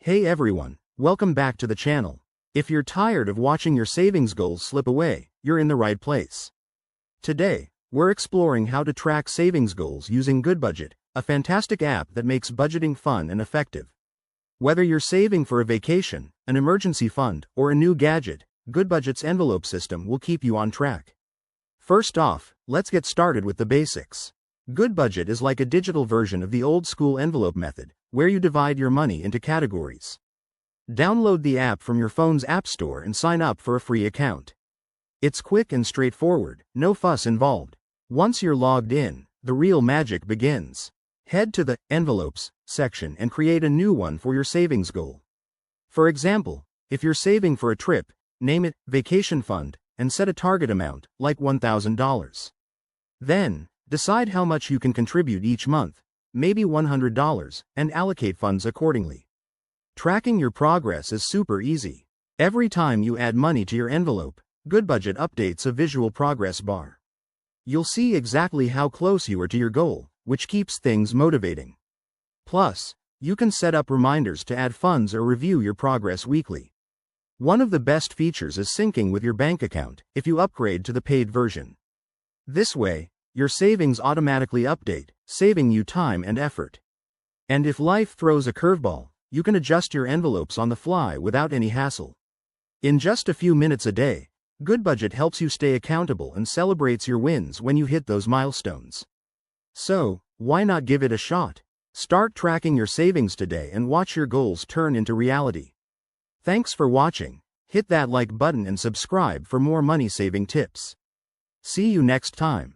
Hey everyone, welcome back to the channel. If you're tired of watching your savings goals slip away, you're in the right place. Today, we're exploring how to track savings goals using Goodbudget, a fantastic app that makes budgeting fun and effective. Whether you're saving for a vacation, an emergency fund, or a new gadget, Goodbudget's envelope system will keep you on track. First off, let's get started with the basics. Goodbudget is like a digital version of the old-school envelope method, where you divide your money into categories. Download the app from your phone's app store and sign up for a free account. It's quick and straightforward, no fuss involved. Once you're logged in, the real magic begins. Head to the Envelopes section and create a new one for your savings goal. For example, if you're saving for a trip, name it Vacation Fund and set a target amount, like $1,000. Then, decide how much you can contribute each month, maybe $100, and allocate funds accordingly. Tracking your progress is super easy. Every time you add money to your envelope, Goodbudget updates a visual progress bar. You'll see exactly how close you are to your goal, which keeps things motivating. Plus, you can set up reminders to add funds or review your progress weekly. One of the best features is syncing with your bank account if you upgrade to the paid version. This way, your savings automatically update, saving you time and effort. And if life throws a curveball, you can adjust your envelopes on the fly without any hassle. In just a few minutes a day, Goodbudget helps you stay accountable and celebrates your wins when you hit those milestones. So, why not give it a shot? Start tracking your savings today and watch your goals turn into reality. Thanks for watching. Hit that like button and subscribe for more money-saving tips. See you next time.